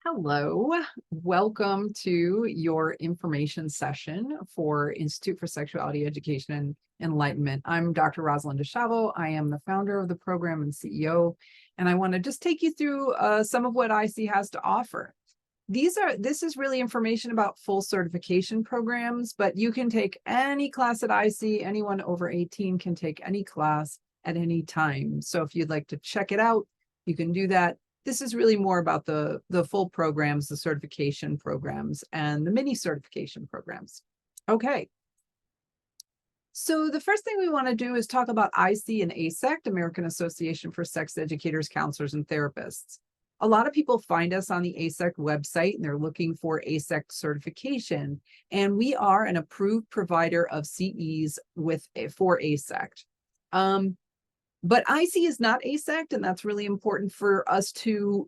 Hello, welcome to your information session for Institute for Sexuality Education and Enlightenment. I'm Dr. Rosalind DeChavo. I am the founder of the program and CEO, and I want to just take you through some of what ISEE has to offer. This is really information about full certification programs, but you can take any class at ISEE. Anyone over 18 can take any class at any time. So if you'd like to check it out, you can do that. This is really more about the full programs, the certification programs, and the mini certification programs. Okay. So the first thing we want to do is talk about ISEE and ASECT, American Association for Sex Educators, Counselors, and Therapists. A lot of people find us on the ASECT website and they're looking for ASECT certification. And we are an approved provider of CEs for ASECT. But ISEE is not ASECT, and that's really important for us to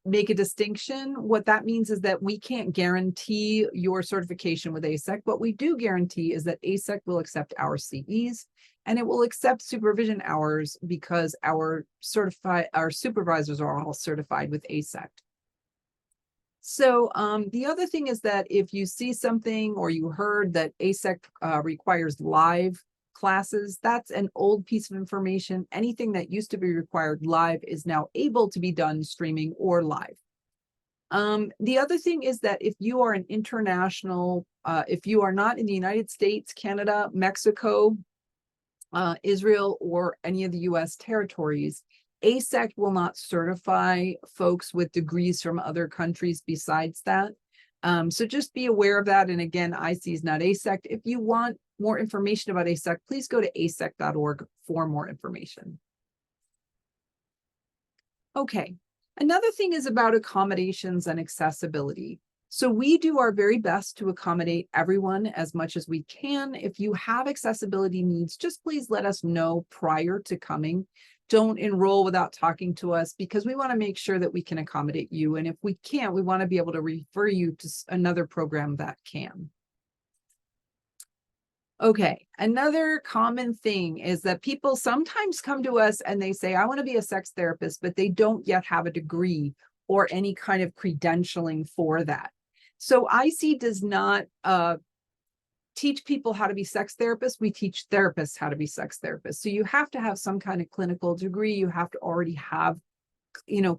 make a distinction. What that means is that we can't guarantee your certification with ASECT. What we do guarantee is that ASECT will accept our CEs, and it will accept supervision hours because our supervisors are all certified with ASECT. So the other thing is that if you see something or you heard that ASECT requires live classes, that's an old piece of information. Anything that used to be required live is now able to be done streaming or live. The other thing is that if you are an international, if you are not in the United States, Canada, Mexico, Israel, or any of the US territories, ASECT will not certify folks with degrees from other countries besides that. So just be aware of that. And again, ISEE is not ASECT. If you want more information about ASECT, please go to asect.org for more information. Okay, another thing is about accommodations and accessibility. So we do our very best to accommodate everyone as much as we can. If you have accessibility needs, just please let us know prior to coming. Don't enroll without talking to us because we want to make sure that we can accommodate you. And if we can't, we want to be able to refer you to another program that can. Okay, another common thing is that people sometimes come to us and they say, I want to be a sex therapist, but they don't yet have a degree or any kind of credentialing for that. So ISEE does not teach people how to be sex therapists. We teach therapists how to be sex therapists. So you have to have some kind of clinical degree. You have to already have,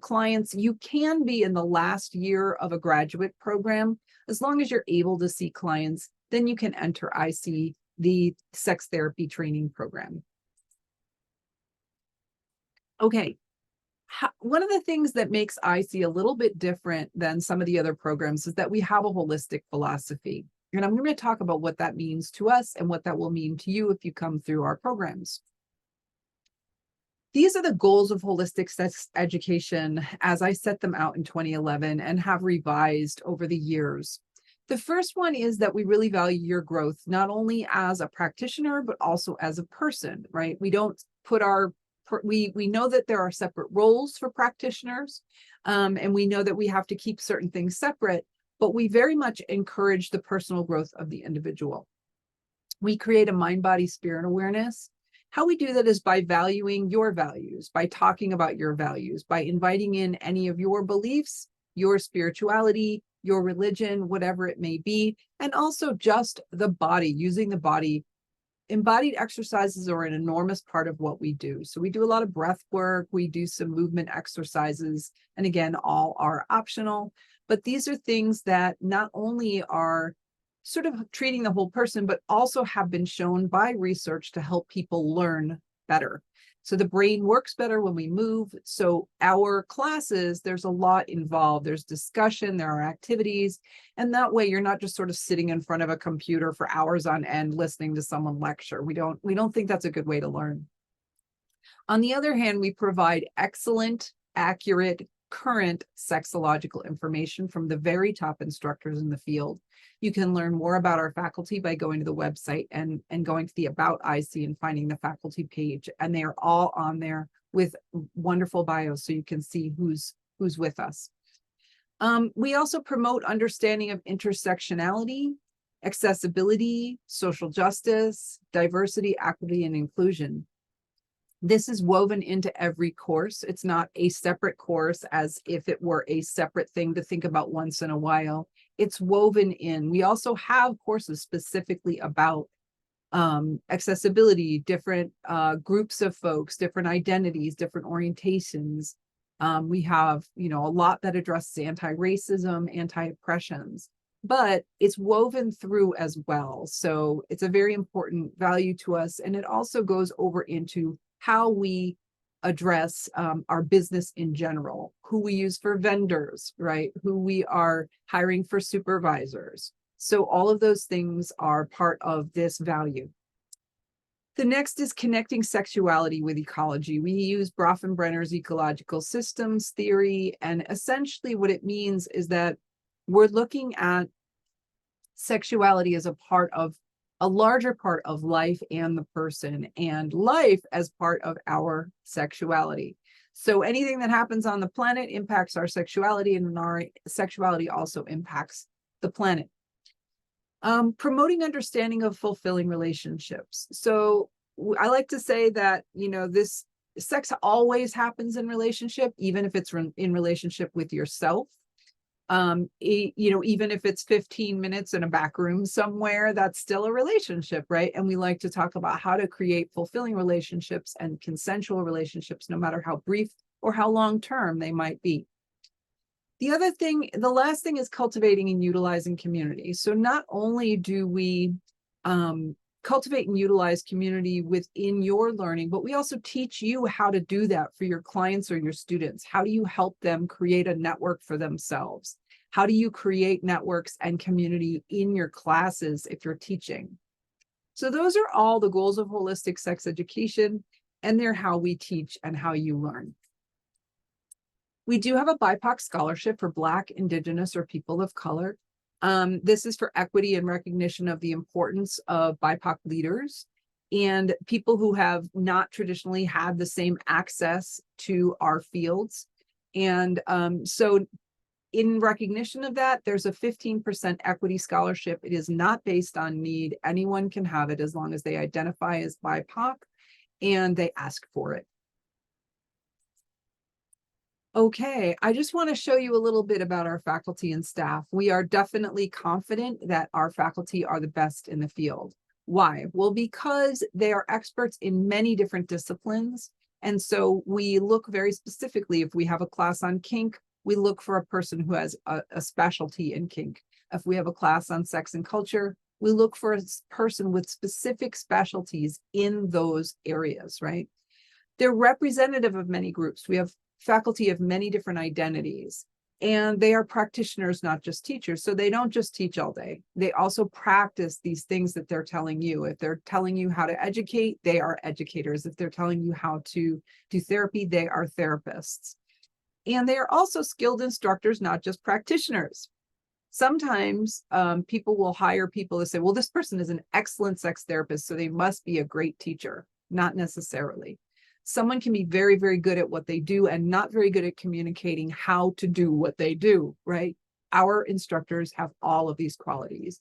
clients. You can be in the last year of a graduate program. As long as you're able to see clients, then you can enter ISEE, the sex therapy training program. Okay. One of the things that makes ISEE a little bit different than some of the other programs is that we have a holistic philosophy. And I'm going to talk about what that means to us and what that will mean to you if you come through our programs. These are the goals of holistic sex education as I set them out in 2011 and have revised over the years. The first one is that we really value your growth, not only as a practitioner, but also as a person, right? We don't put we know that there are separate roles for practitioners, and we know that we have to keep certain things separate, but we very much encourage the personal growth of the individual. We create a mind, body, spirit awareness. How we do that is by valuing your values, by talking about your values, by inviting in any of your beliefs, your spirituality, your religion, whatever it may be, and also just the body, using the body. Embodied exercises are an enormous part of what we do. So we do a lot of breath work, we do some movement exercises, and again, all are optional. But these are things that not only are sort of treating the whole person, but also have been shown by research to help people learn better. So the brain works better when we move. So our classes, there's a lot involved. There's discussion, there are activities, and that way you're not just sort of sitting in front of a computer for hours on end listening to someone lecture. We don't think that's a good way to learn. On the other hand, we provide excellent, accurate, current sexological information from the very top instructors in the field. You can learn more about our faculty by going to the website and going to the About ISEE and finding the faculty page. And they are all on there with wonderful bios so you can see who's with us. We also promote understanding of intersectionality, accessibility, social justice, diversity, equity, and inclusion. This is woven into every course. It's not a separate course as if it were a separate thing to think about once in a while. It's woven in. We also have courses specifically about accessibility, different groups of folks, different identities, different orientations. We have, a lot that addresses anti-racism, anti-oppressions, but it's woven through as well. So it's a very important value to us. And it also goes over into how we address our business in general, who we use for vendors, right? Who we are hiring for supervisors. So all of those things are part of this value. The next is connecting sexuality with ecology. We use Bronfenbrenner's ecological systems theory, and essentially what it means is that we're looking at sexuality as a larger part of life and the person, and life as part of our sexuality. So anything that happens on the planet impacts our sexuality, and our sexuality also impacts the planet. Promoting understanding of fulfilling relationships. So I like to say that, this sex always happens in relationship, even if it's in relationship with yourself. Even if it's 15 minutes in a back room somewhere, that's still a relationship, right? And we like to talk about how to create fulfilling relationships and consensual relationships, no matter how brief or how long-term they might be. The last thing is cultivating and utilizing community. So not only do we cultivate and utilize community within your learning, but we also teach you how to do that for your clients or your students. How do you help them create a network for themselves? How do you create networks and community in your classes if you're teaching? So those are all the goals of holistic sex education, and they're how we teach and how you learn. We do have a BIPOC scholarship for Black, Indigenous, or people of color. This is for equity and recognition of the importance of BIPOC leaders and people who have not traditionally had the same access to our fields. And so in recognition of that, there's a 15% equity scholarship. It is not based on need. Anyone can have it as long as they identify as BIPOC and they ask for it. Okay, I just want to show you a little bit about our faculty and staff. We are definitely confident that our faculty are the best in the field. Why? Well, because they are experts in many different disciplines. And so we look very specifically, if we have a class on kink, we look for a person who has a specialty in kink. If we have a class on sex and culture, we look for a person with specific specialties in those areas, right? They're representative of many groups. We have faculty of many different identities, and they are practitioners, not just teachers. So they don't just teach all day. They also practice these things that they're telling you. If they're telling you how to educate, they are educators. If they're telling you how to do therapy, they are therapists. And they are also skilled instructors, not just practitioners. Sometimes people will hire people to say, well, this person is an excellent sex therapist, so they must be a great teacher. Not necessarily. Someone can be very, very good at what they do and not very good at communicating how to do what they do, right? Our instructors have all of these qualities.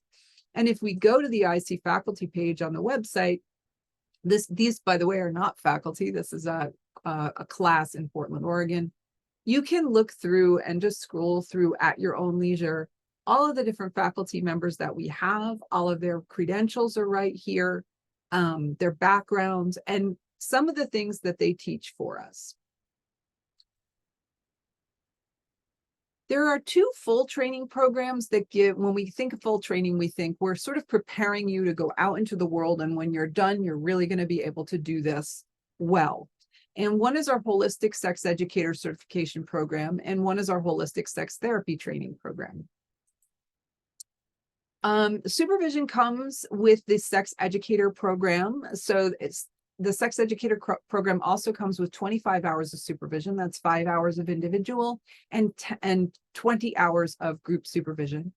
And if we go to the ISEE faculty page on the website, these, by the way, are not faculty. This is a class in Portland, Oregon. You can look through and just scroll through at your own leisure all of the different faculty members that we have. All of their credentials are right here, their backgrounds, and some of the things that they teach for us. There are two full training programs that when we think of full training, we think we're sort of preparing you to go out into the world. And when you're done, you're really going to be able to do this well. And one is our Holistic Sex Educator Certification Program, and one is our Holistic Sex Therapy Training Program. Supervision comes with the Sex Educator Program. So the Sex Educator Program also comes with 25 hours of supervision. That's 5 hours of individual and 20 hours of group supervision.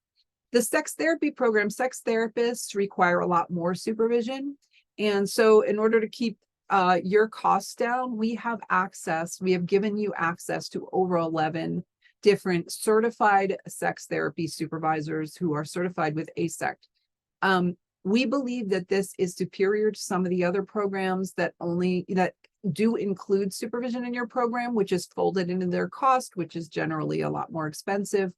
The Sex Therapy Program, sex therapists require a lot more supervision. And so in order to keep your costs down, we have given you access to over 11 different certified sex therapy supervisors who are certified with ASEC. We believe that this is superior to some of the other programs that do include supervision in your program, which is folded into their cost, which is generally a lot more expensive.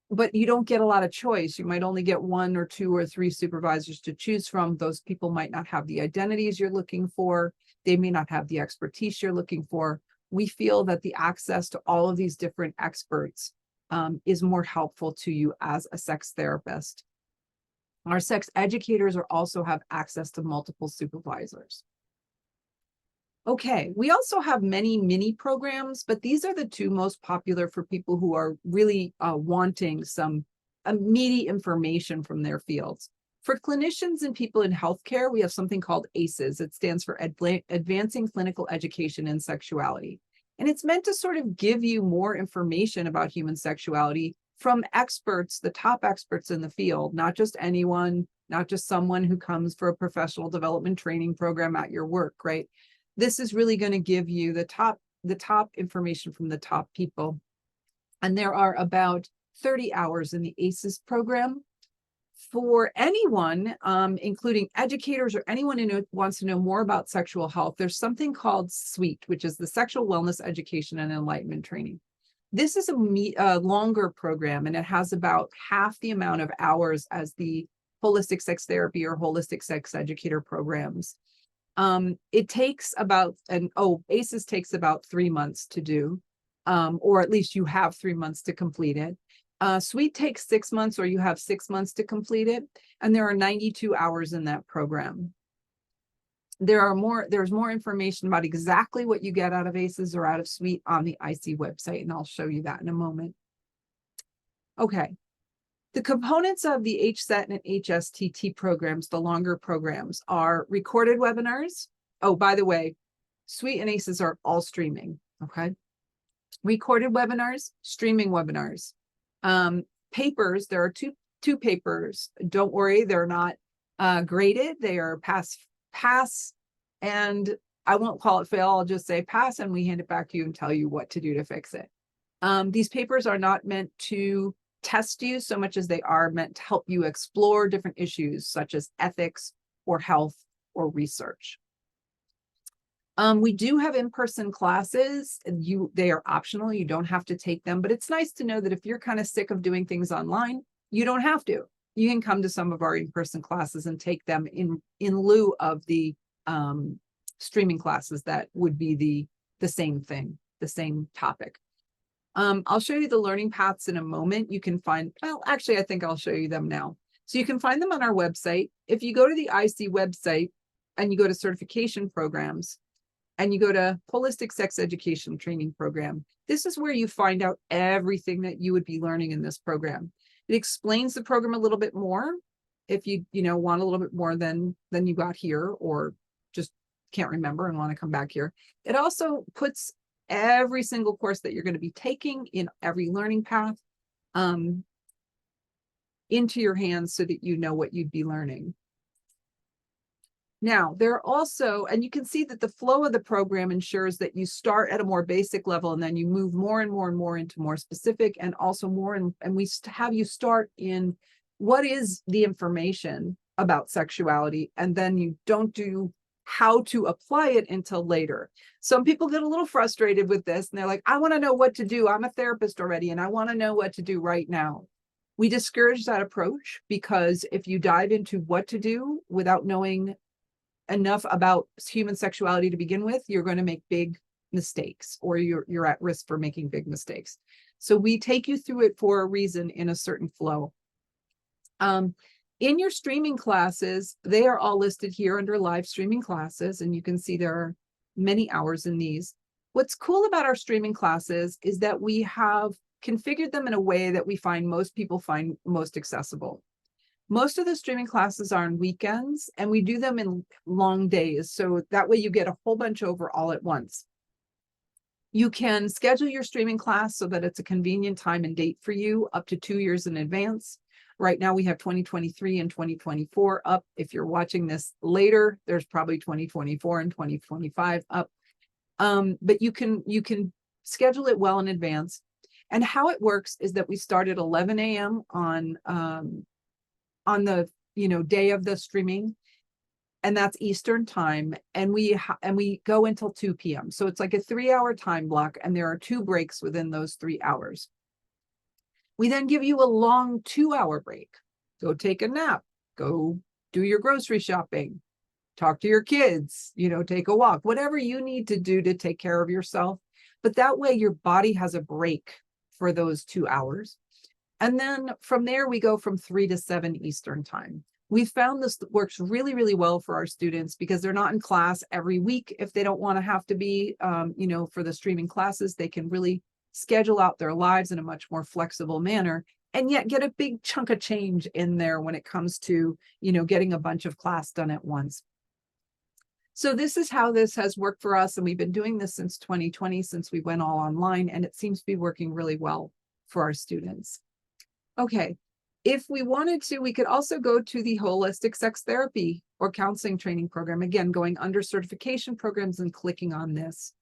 But you don't get a lot of choice. You might only get 1 or 2 or 3 supervisors to choose from. Those people might not have the identities you're looking for. They may not have the expertise you're looking for. We feel that the access to all of these different experts is more helpful to you as a sex therapist. Our sex educators also have access to multiple supervisors. Okay, we also have many mini programs, but these are the 2 most popular for people who are really wanting some immediate information from their fields. For clinicians and people in healthcare, we have something called ACEs. It stands for Advancing Clinical Education in Sexuality. And it's meant to sort of give you more information about human sexuality from experts, the top experts in the field, not just anyone, not just someone who comes for a professional development training program at your work, right? This is really going to give you the top information from the top people. And there are about 30 hours in the ACEs program. For anyone, including educators or anyone who wants to know more about sexual health, there's something called SWEET, which is the Sexual Wellness Education and Enlightenment Training. This is a longer program, and it has about half the amount of hours as the holistic sex therapy or holistic sex educator programs. It takes about, ACEs takes about 3 months to do, or at least you have 3 months to complete it. SWEET takes 6 months, or you have 6 months to complete it. And there are 92 hours in that program. There's more information about exactly what you get out of ACEs or out of SWEET on the ISEE website, and I'll show you that in a moment. Okay. The components of the HSET and HSTT programs, the longer programs, are recorded webinars. Oh, by the way, SWEET and ACEs are all streaming, okay? Recorded webinars, streaming webinars. Papers, there are two papers. Don't worry, they're not graded. They are pass, and I won't call it fail. I'll just say pass, and we hand it back to you and tell you what to do to fix it. These papers are not meant to test you so much as they are meant to help you explore different issues such as ethics or health or research. We do have in-person classes. They are optional. You don't have to take them, but it's nice to know that if you're kind of sick of doing things online, you don't have to. You can come to some of our in-person classes and take them in lieu of the streaming classes that would be the same thing, the same topic. I'll show you the learning paths in a moment. You can find, well, actually, I think I'll show you them now. So you can find them on our website. If you go to the ISEE website and you go to certification programs and you go to Holistic Sex Education Training Program, this is where you find out everything that you would be learning in this program. It explains the program a little bit more if you want a little bit more than you got here, or just can't remember and want to come back here. It also puts every single course that you're going to be taking in every learning path into your hands so that you know what you'd be learning. Now, there are also, and you can see that the flow of the program ensures that you start at a more basic level and then you move more and more and more into more specific, and also more, and we have you start in what is the information about sexuality, and then you don't do how to apply it until later. Some people get a little frustrated with this and they're like, I want to know what to do. I'm a therapist already and I want to know what to do right now. We discourage that approach, because if you dive into what to do without knowing enough about human sexuality to begin with, you're going to make big mistakes, or you're at risk for making big mistakes. So we take you through it for a reason in a certain flow. In your streaming classes, they are all listed here under live streaming classes, and you can see there are many hours in these. What's cool about our streaming classes is that we have configured them in a way that we find most people find most accessible. Most of the streaming classes are on weekends, and we do them in long days, so that way you get a whole bunch over all at once. You can schedule your streaming class so that it's a convenient time and date for you up to 2 years in advance. Right now we have 2023 and 2024 up. If you're watching this later, there's probably 2024 and 2025 up. But you can schedule it well in advance. And how it works is that we start at 11 a.m. on the day of the streaming. and that's Eastern time. And we go until 2 p.m. So it's like a 3-hour time block, and there are 2 breaks within those 3 hours. We then give you a long 2-hour break. Go take a nap, go do your grocery shopping, talk to your kids, take a walk, whatever you need to do to take care of yourself. But that way your body has a break for those 2 hours. And then from there, we go from 3 to 7 Eastern time. We found this works really, really well for our students because they're not in class every week. If they don't want to have to be, for the streaming classes, they can really schedule out their lives in a much more flexible manner, and yet get a big chunk of change in there when it comes to, getting a bunch of class done at once. So this is how this has worked for us. And we've been doing this since 2020, since we went all online, and it seems to be working really well for our students. Okay, if we wanted to, we could also go to the holistic sex therapy or counseling training program. Again, going under certification programs and clicking on this.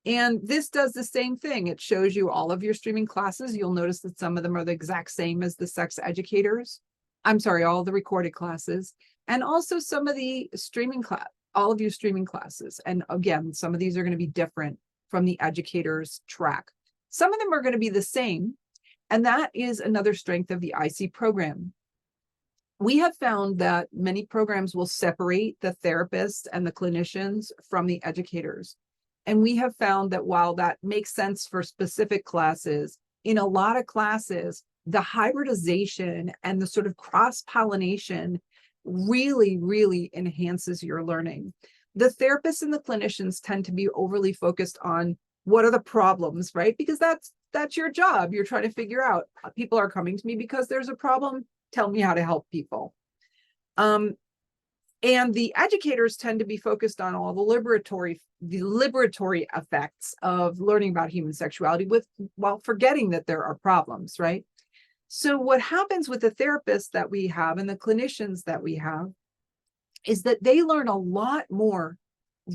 And this does the same thing. It shows you all of your streaming classes. You'll notice that some of them are the exact same as the sex educators. I'm sorry, all the recorded classes, and also some of the all of your streaming classes. And again, some of these are going to be different from the educators track. Some of them are going to be the same. And that is another strength of the ISEE program. We have found that many programs will separate the therapists and the clinicians from the educators. And we have found that while that makes sense for specific classes, in a lot of classes, the hybridization and the sort of cross-pollination really, really enhances your learning. The therapists and the clinicians tend to be overly focused on what are the problems, right? Because that's your job. You're trying to figure out, people are coming to me because there's a problem. Tell me how to help people. And the educators tend to be focused on all the liberatory effects of learning about human sexuality while forgetting that there are problems, right? So what happens with the therapists that we have and the clinicians that we have is that they learn a lot more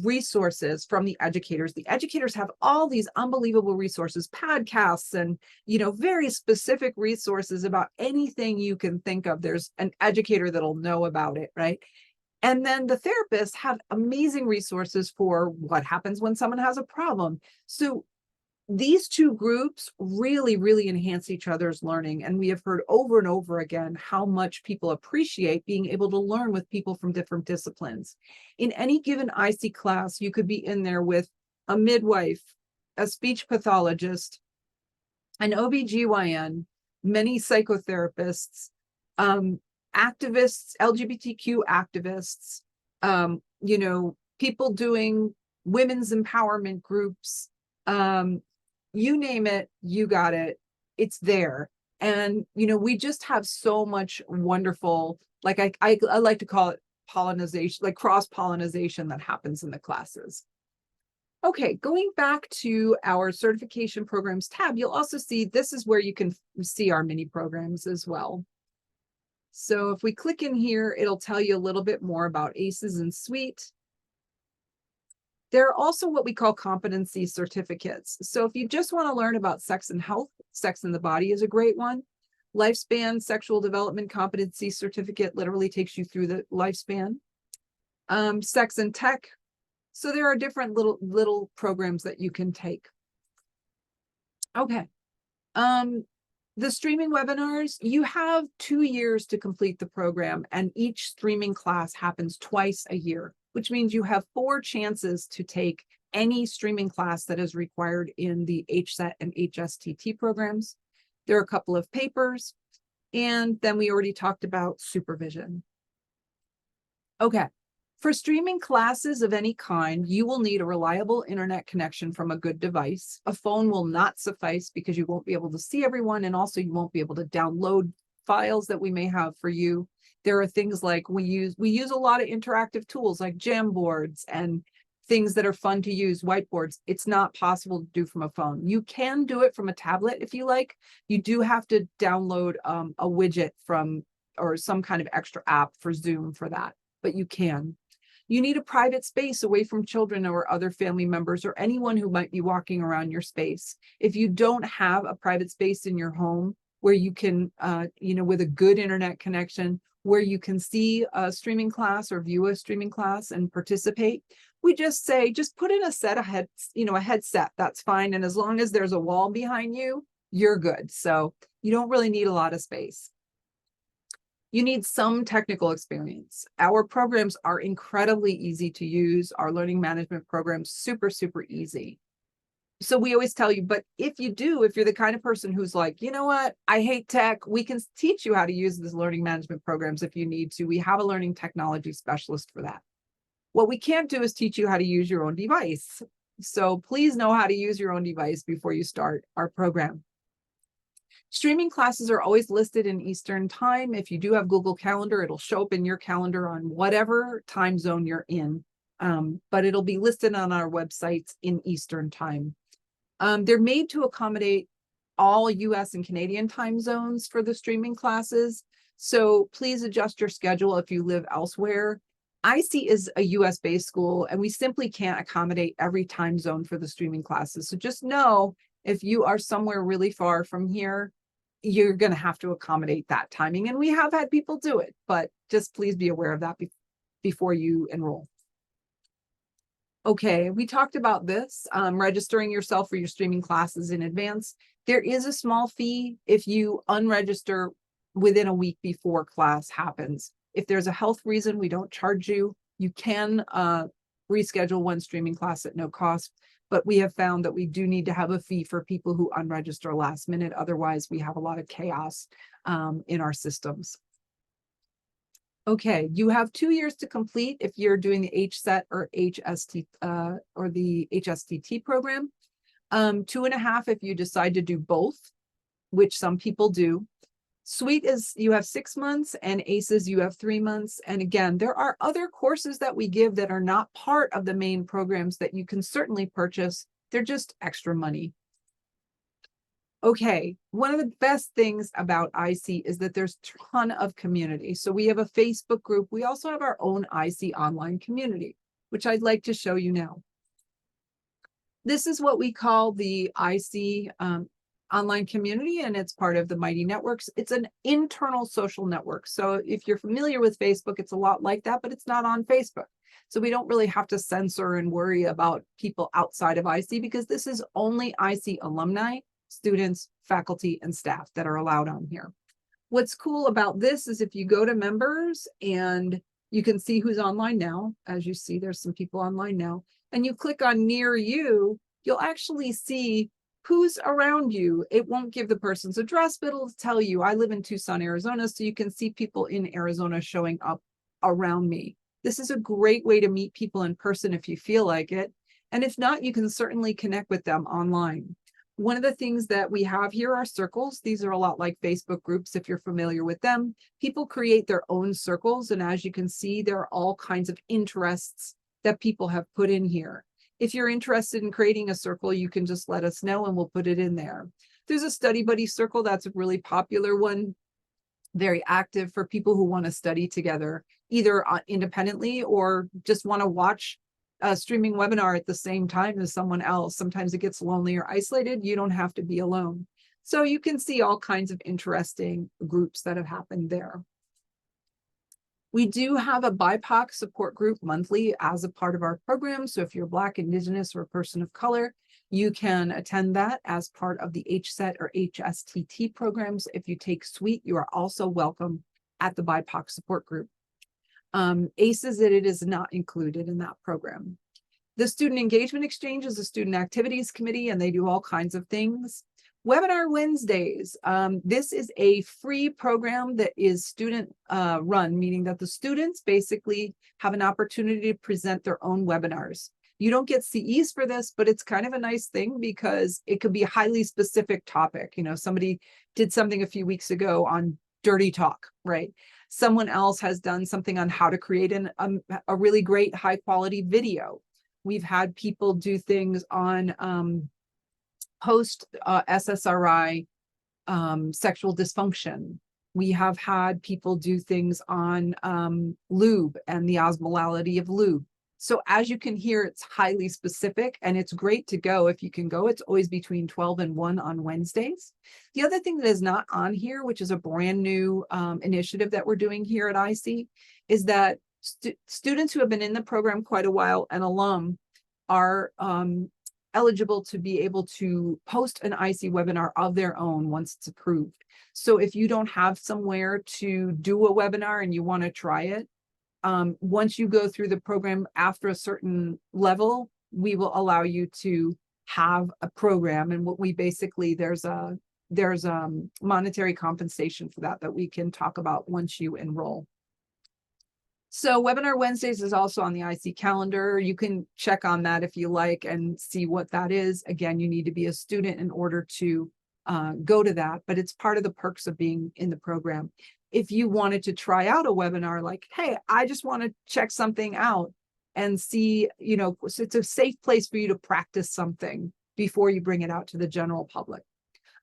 resources from the educators. The educators have all these unbelievable resources, podcasts, and very specific resources about anything you can think of. There's an educator that'll know about it, right? And then the therapists have amazing resources for what happens when someone has a problem. So these two groups really, really enhance each other's learning. And we have heard over and over again how much people appreciate being able to learn with people from different disciplines. In any given ISEE class, you could be in there with a midwife, a speech pathologist, an OBGYN, many psychotherapists, activists, LGBTQ activists, people doing women's empowerment groups, you name it, you got it, it's there. And, we just have so much wonderful, like I like to call it pollination, like cross-pollination that happens in the classes. Okay, going back to our certification programs tab, you'll also see this is where you can see our mini programs as well. So if we click in here, it'll tell you a little bit more about ACEs and SUITE. There are also what we call competency certificates. So if you just want to learn about sex and health, Sex in the Body is a great one. Lifespan Sexual Development Competency Certificate literally takes you through the lifespan. Sex and Tech. So there are different little programs that you can take. Okay. The streaming webinars, you have 2 years to complete the program, and each streaming class happens twice a year, which means you have 4 chances to take any streaming class that is required in the HSET and HSTT programs. There are a couple of papers, and then we already talked about supervision. Okay. For streaming classes of any kind, you will need a reliable internet connection from a good device. A phone will not suffice because you won't be able to see everyone, and also you won't be able to download files that we may have for you. There are things like we use a lot of interactive tools like Jamboards and things that are fun to use, whiteboards. It's not possible to do from a phone. You can do it from a tablet if you like. You do have to download a widget or some kind of extra app for Zoom for that, but you can. You need a private space away from children or other family members or anyone who might be walking around your space. If you don't have a private space in your home where you can, with a good internet connection, where you can see a streaming class or view a streaming class and participate. We just say, just put in a headset, that's fine. And as long as there's a wall behind you, you're good. So you don't really need a lot of space. You need some technical experience. Our programs are incredibly easy to use. Our learning management programs, super, super easy. So we always tell you, but if you're the kind of person who's like, you know what, I hate tech, we can teach you how to use these learning management programs if you need to. We have a learning technology specialist for that. What we can't do is teach you how to use your own device. So please know how to use your own device before you start our program. Streaming classes are always listed in Eastern time. If you do have Google Calendar, it'll show up in your calendar on whatever time zone you're in, but it'll be listed on our websites in Eastern time. They're made to accommodate all US and Canadian time zones for the streaming classes. So please adjust your schedule if you live elsewhere. ISEE is a US-based school, and we simply can't accommodate every time zone for the streaming classes. So just know if you are somewhere really far from here, you're going to have to accommodate that timing. And we have had people do it, but just please be aware of that before you enroll. Okay, we talked about this, registering yourself for your streaming classes in advance. There is a small fee if you unregister within a week before class happens. If there's a health reason, we don't charge you. You can reschedule one streaming class at no cost, but we have found that we do need to have a fee for people who unregister last minute. Otherwise, we have a lot of chaos in our systems. Okay, you have 2 years to complete if you're doing the HSET or HST or the HSTT program. 2.5 if you decide to do both, which some people do. SUITE is you have 6 months, and ACES you have 3 months. And again, there are other courses that we give that are not part of the main programs that you can certainly purchase. They're just extra money. Okay, one of the best things about ISEE is that there's a ton of community. So we have a Facebook group. We also have our own ISEE online community, which I'd like to show you now. This is what we call the ISEE online community, and it's part of the Mighty Networks. It's an internal social network. So if you're familiar with Facebook, it's a lot like that, but it's not on Facebook. So we don't really have to censor and worry about people outside of ISEE, because this is only ISEE alumni, students, faculty, and staff that are allowed on here. What's cool about this is if you go to members, and you can see who's online now. As you see, there's some people online now, and you click on near you, you'll actually see who's around you. It won't give the person's address, but it'll tell you, I live in Tucson, Arizona, so you can see people in Arizona showing up around me. This is a great way to meet people in person if you feel like it. And if not, you can certainly connect with them online. One of the things that we have here are circles. These are a lot like Facebook groups, if you're familiar with them. People create their own circles, and as you can see, there are all kinds of interests that people have put in here. If you're interested in creating a circle, you can just let us know and we'll put it in there. There's a study buddy circle. That's a really popular one, very active for people who want to study together, either independently or just want to watch a streaming webinar at the same time as someone else. Sometimes it gets lonely or isolated. You don't have to be alone. So you can see all kinds of interesting groups that have happened there. We do have a BIPOC support group monthly as a part of our program. So if you're Black, Indigenous, or a person of color, you can attend that as part of the HSET or HSTT programs. If you take SUITE, you are also welcome at the BIPOC support group. ACES, it is not included in that program. The Student Engagement Exchange is a student activities committee, and they do all kinds of things. Webinar Wednesdays. This is a free program that is student run, meaning that the students basically have an opportunity to present their own webinars. You don't get CEs for this, but it's kind of a nice thing because it could be a highly specific topic. You know, somebody did something a few weeks ago on dirty talk, right? Someone else has done something on how to create a really great high quality video. We've had people do things on post SSRI sexual dysfunction. We have had people do things on lube and the osmolality of lube. So as you can hear, it's highly specific, and it's great to go if you can go. It's always between 12 and 1 on Wednesdays. The other thing that is not on here, which is a brand new initiative that we're doing here at ISEE, is that students who have been in the program quite a while and alum are eligible to be able to post an ISEE webinar of their own once it's approved. So if you don't have somewhere to do a webinar and you want to try it, once you go through the program after a certain level, we will allow you to have a program. And what we basically, there's monetary compensation for that we can talk about once you enroll. So Webinar Wednesdays is also on the ISEE calendar. You can check on that if you like and see what that is. Again, you need to be a student in order to go to that, but it's part of the perks of being in the program. If you wanted to try out a webinar, like, hey, I just want to check something out and see, so it's a safe place for you to practice something before you bring it out to the general public.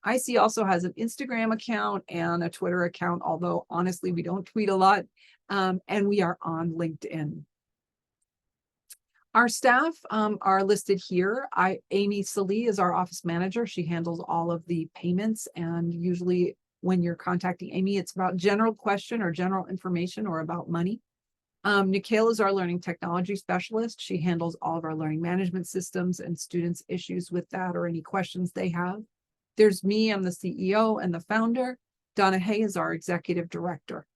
ISEE also has an Instagram account and a Twitter account, although honestly, we don't tweet a lot, and we are on LinkedIn. Our staff are listed here. Amy Salee is our office manager. She handles all of the payments, and usually when you're contacting Amy, it's about general question or general information or about money. Nikhil is our learning technology specialist. She handles all of our learning management systems and students' issues with that or any questions they have. There's me, I'm the CEO and the founder. Donna Hay is our executive director.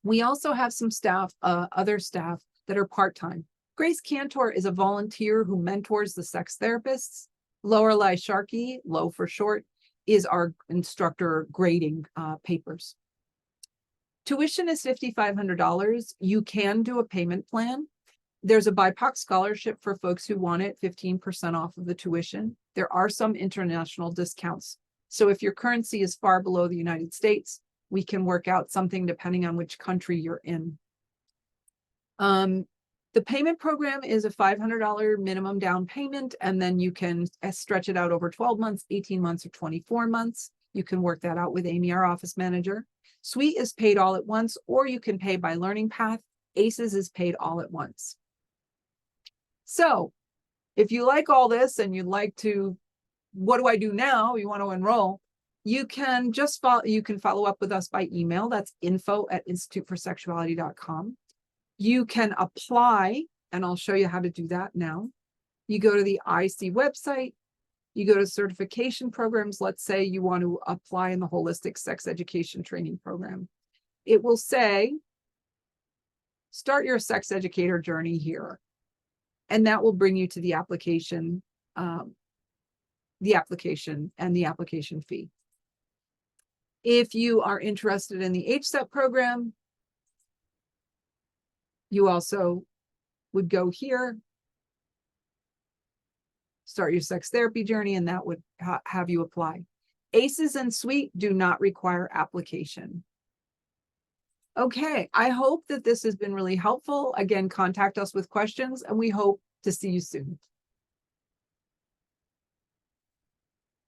We also have some staff, other staff that are part-time. Grace Cantor is a volunteer who mentors the sex therapists. Lorelei Sharkey, Lo for short, is our instructor grading papers. Tuition is $5,500. You can do a payment plan. There's a BIPOC scholarship for folks who want it, 15% off of the tuition. There are some international discounts. So if your currency is far below the United States, we can work out something depending on which country you're in. The payment program is a $500 minimum down payment, and then you can stretch it out over 12 months, 18 months, or 24 months. You can work that out with Amy, our office manager. Suite is paid all at once, or you can pay by Learning Path. ACES is paid all at once. So if you like all this and you'd like to, what do I do now? You want to enroll, you can just follow up with us by email. That's info@instituteforsexuality.com. You can apply, and I'll show you how to do that now. You go to the ISEE website, you go to certification programs. Let's say you want to apply in the holistic sex education training program. It will say, start your sex educator journey here. And that will bring you to the application and the application fee. If you are interested in the HSEP program, you also would go here, start your sex therapy journey, and that would have you apply. ACES and Suite do not require application. Okay, I hope that this has been really helpful. Again, contact us with questions, and we hope to see you soon.